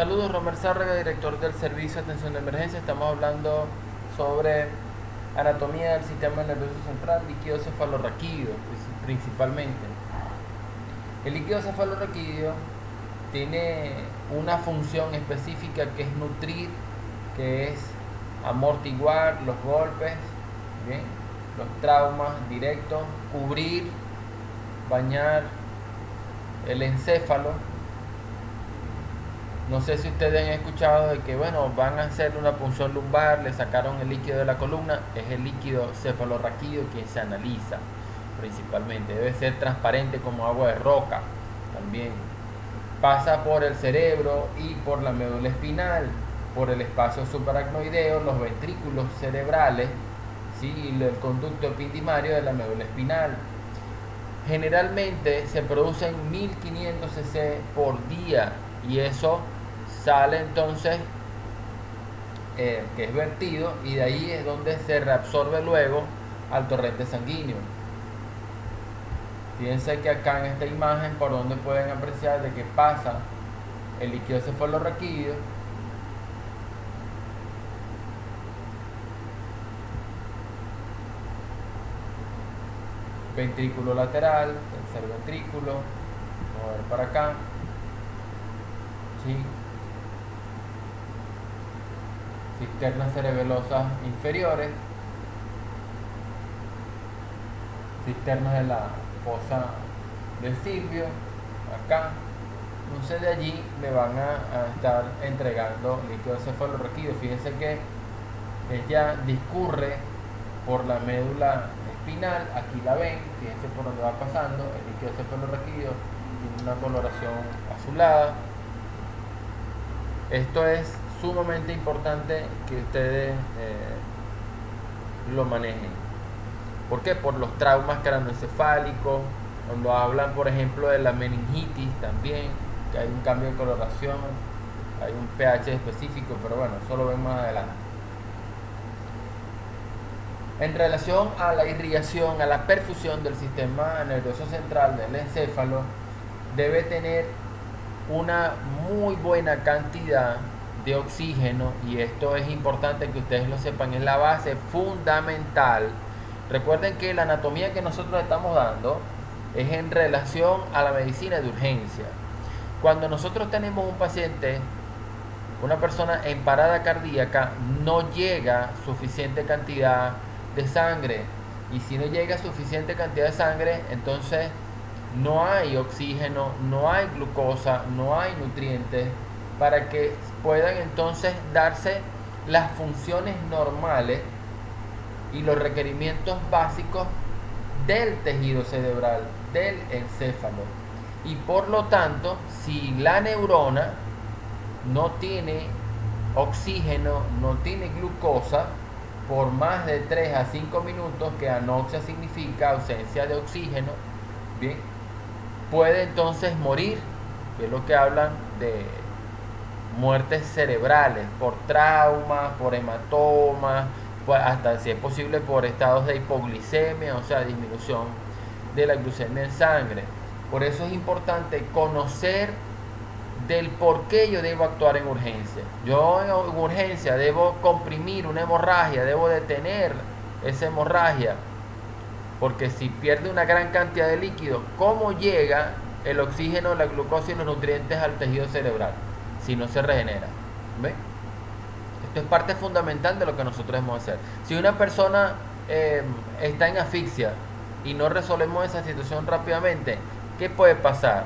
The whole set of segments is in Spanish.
Saludos, Romer Sárraga, director del Servicio de Atención de Emergencia. Estamos hablando sobre anatomía del sistema nervioso central, líquido cefalorraquídeo principalmente. El líquido cefalorraquídeo tiene una función específica que es nutrir, que es amortiguar los golpes, ¿bien? Los traumas directos, cubrir, bañar el encéfalo. No sé si ustedes han escuchado de que, bueno, van a hacer una punción lumbar, le sacaron el líquido de la columna, es el líquido cefalorraquídeo que se analiza principalmente. Debe ser transparente como agua de roca también. Pasa por el cerebro y por la médula espinal, por el espacio subaracnoideo, los ventrículos cerebrales, ¿sí? Y el conducto epidimario de la médula espinal. Generalmente se producen 1500 cc por día y eso sale entonces que es vertido, y de ahí es donde se reabsorbe luego al torrente sanguíneo. Fíjense que acá en esta imagen, por donde pueden apreciar de que pasa el líquido cefalorraquídeo, ventrículo lateral, tercer ventrículo, vamos a ver para acá, ¿sí? Cisternas cerebelosas inferiores, cisternas de la fosa de Silvio, acá. Entonces de allí me van a estar entregando líquido cefalorraquídeo. Fíjense que ella discurre por la médula espinal, aquí la ven, fíjense por donde va pasando, el líquido cefalorraquídeo tiene una coloración azulada. Esto es sumamente importante que ustedes lo manejen. ¿Por qué? Por los traumas craneoencefálicos, cuando hablan, por ejemplo, de la meningitis también, que hay un cambio de coloración, hay un pH específico, pero bueno, eso lo ven más adelante. En relación a la irrigación, a la perfusión del sistema nervioso central del encéfalo, debe tener una muy buena cantidad de oxígeno, y esto es importante que ustedes lo sepan, es la base fundamental. Recuerden que la anatomía que nosotros estamos dando es en relación a la medicina de urgencia. Cuando nosotros tenemos un paciente, una persona en parada cardíaca, no llega suficiente cantidad de sangre, y si no llega suficiente cantidad de sangre, entonces no hay oxígeno, no hay glucosa, no hay nutrientes para que puedan entonces darse las funciones normales y los requerimientos básicos del tejido cerebral, del encéfalo. Y por lo tanto, si la neurona no tiene oxígeno, no tiene glucosa, por más de 3 a 5 minutos, que anoxia significa ausencia de oxígeno, bien, puede entonces morir, que es lo que hablan de muertes cerebrales, por traumas, por hematomas, hasta si es posible por estados de hipoglicemia, o sea, disminución de la glucemia en sangre. Por eso es importante conocer del por qué yo debo actuar en urgencia. Yo en urgencia debo comprimir una hemorragia, debo detener esa hemorragia, porque si pierde una gran cantidad de líquido, ¿cómo llega el oxígeno, la glucosa y los nutrientes al tejido cerebral si no se regenera? ¿Ve? Esto es parte fundamental de lo que nosotros debemos hacer. Si una persona está en asfixia y no resolvemos esa situación rápidamente, ¿qué puede pasar?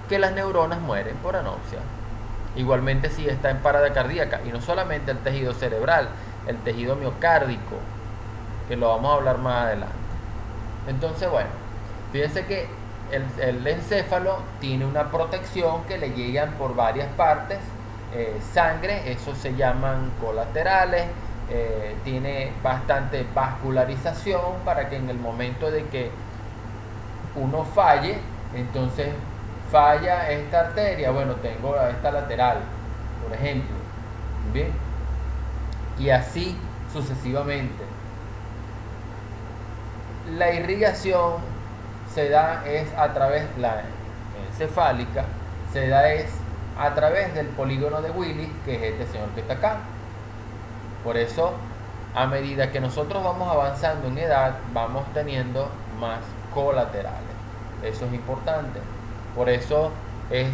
Que las neuronas mueren por anoxia. Igualmente si está en parada cardíaca, y no solamente el tejido cerebral, el tejido miocárdico, que lo vamos a hablar más adelante. Entonces, bueno, fíjense que el encéfalo tiene una protección que le llegan por varias partes, sangre, esos se llaman colaterales, tiene bastante vascularización para que en el momento de que uno falle, entonces falla esta arteria, bueno, tengo esta lateral, por ejemplo, bien, y así sucesivamente. La irrigación se da es a través la encefálica, se da es a través del polígono de Willis, que es este señor que está acá. Por eso, a medida que nosotros vamos avanzando en edad, vamos teniendo más colaterales. Eso es importante. Por eso es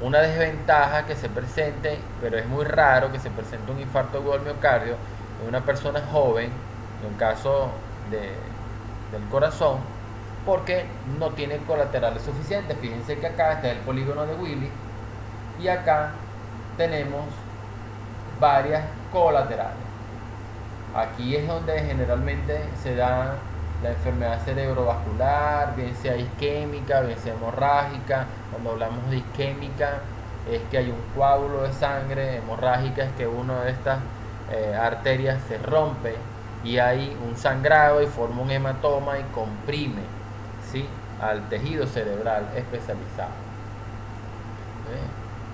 una desventaja que se presente, pero es muy raro que se presente un infarto agudo del miocardio en una persona joven, en el caso del corazón, porque no tiene colaterales suficientes. Fíjense que acá está el polígono de Willis y acá tenemos varias colaterales. Aquí es donde generalmente se da la enfermedad cerebrovascular, bien sea isquémica, bien sea hemorrágica. Cuando hablamos de isquémica es que hay un coágulo de sangre, hemorrágica es que una de estas arterias se rompe y hay un sangrado y forma un hematoma y comprime, ¿sí?, al tejido cerebral especializado.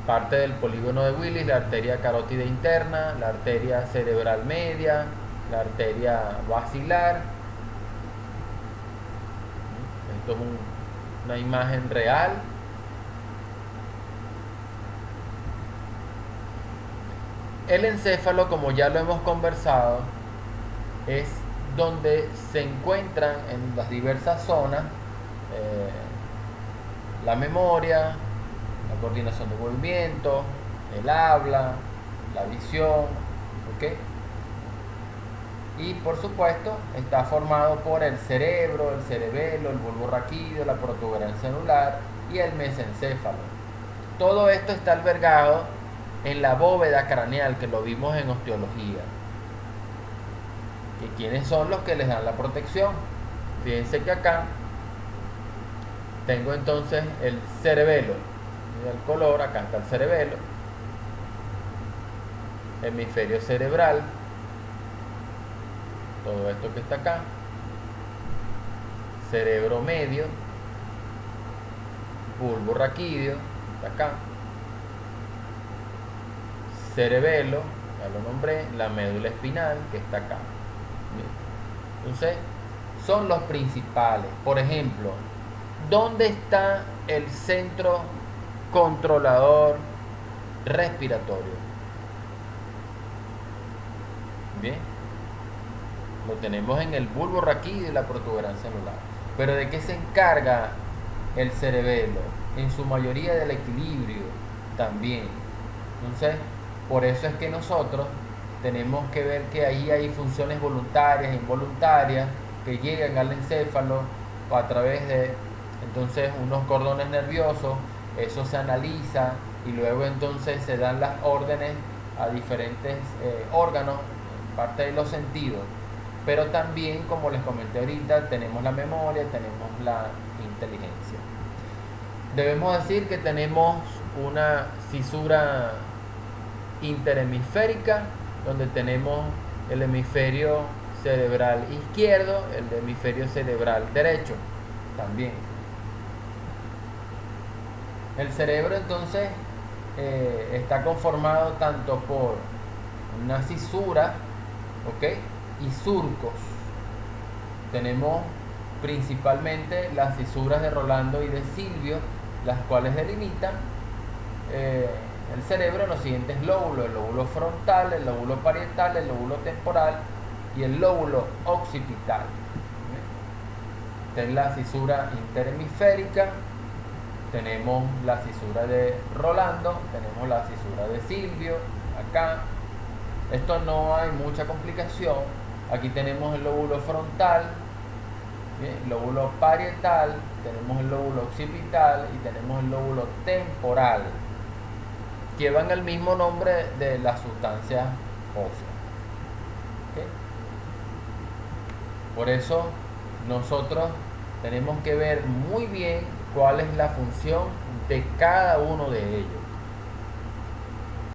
Parte del polígono de Willis, la arteria carótida interna, la arteria cerebral media, la arteria basilar. Esto es una imagen real. El encéfalo, como ya lo hemos conversado, es donde se encuentran en las diversas zonas la memoria, la coordinación de movimiento, el habla, la visión, ¿ok? Y por supuesto está formado por el cerebro, el cerebelo, el bulbo raquídeo, la protuberancia anular y el mesencéfalo. Todo esto está albergado en la bóveda craneal, que lo vimos en osteología. ¿Y quiénes son los que les dan la protección? Fíjense que acá tengo entonces el cerebelo. Mira el color, acá está el cerebelo, hemisferio cerebral, todo esto que está acá, cerebro medio, bulbo raquídeo, está acá, cerebelo, ya lo nombré, la médula espinal, que está acá. Entonces, son los principales. Por ejemplo, ¿dónde está el centro controlador respiratorio? Bien, lo tenemos en el bulbo raquídeo y la protuberancia anular. Pero ¿de qué se encarga el cerebelo? En su mayoría del equilibrio también. Entonces, por eso es que nosotros tenemos que ver que ahí hay funciones voluntarias e involuntarias que llegan al encéfalo a través de entonces unos cordones nerviosos. Eso se analiza y luego entonces se dan las órdenes a diferentes órganos, parte de los sentidos. Pero también, como les comenté ahorita, tenemos la memoria, tenemos la inteligencia. Debemos decir que tenemos una fisura interhemisférica, donde tenemos el hemisferio cerebral izquierdo, el hemisferio cerebral derecho también. El cerebro entonces está conformado tanto por una fisura, ¿ok?, y surcos. Tenemos principalmente las fisuras de Rolando y de Silvio, las cuales delimitan el cerebro en los siguientes lóbulos: el lóbulo frontal, el lóbulo parietal, el lóbulo temporal y el lóbulo occipital. Esta es la fisura interhemisférica. Tenemos la fisura de Rolando, tenemos la fisura de Silvio acá. Esto no hay mucha complicación. Aquí tenemos el lóbulo frontal, ¿bien?, el lóbulo parietal, tenemos el lóbulo occipital y tenemos el lóbulo temporal. Llevan el mismo nombre de la sustancia ósea. ¿Okay? Por eso nosotros tenemos que ver muy bien cuál es la función de cada uno de ellos.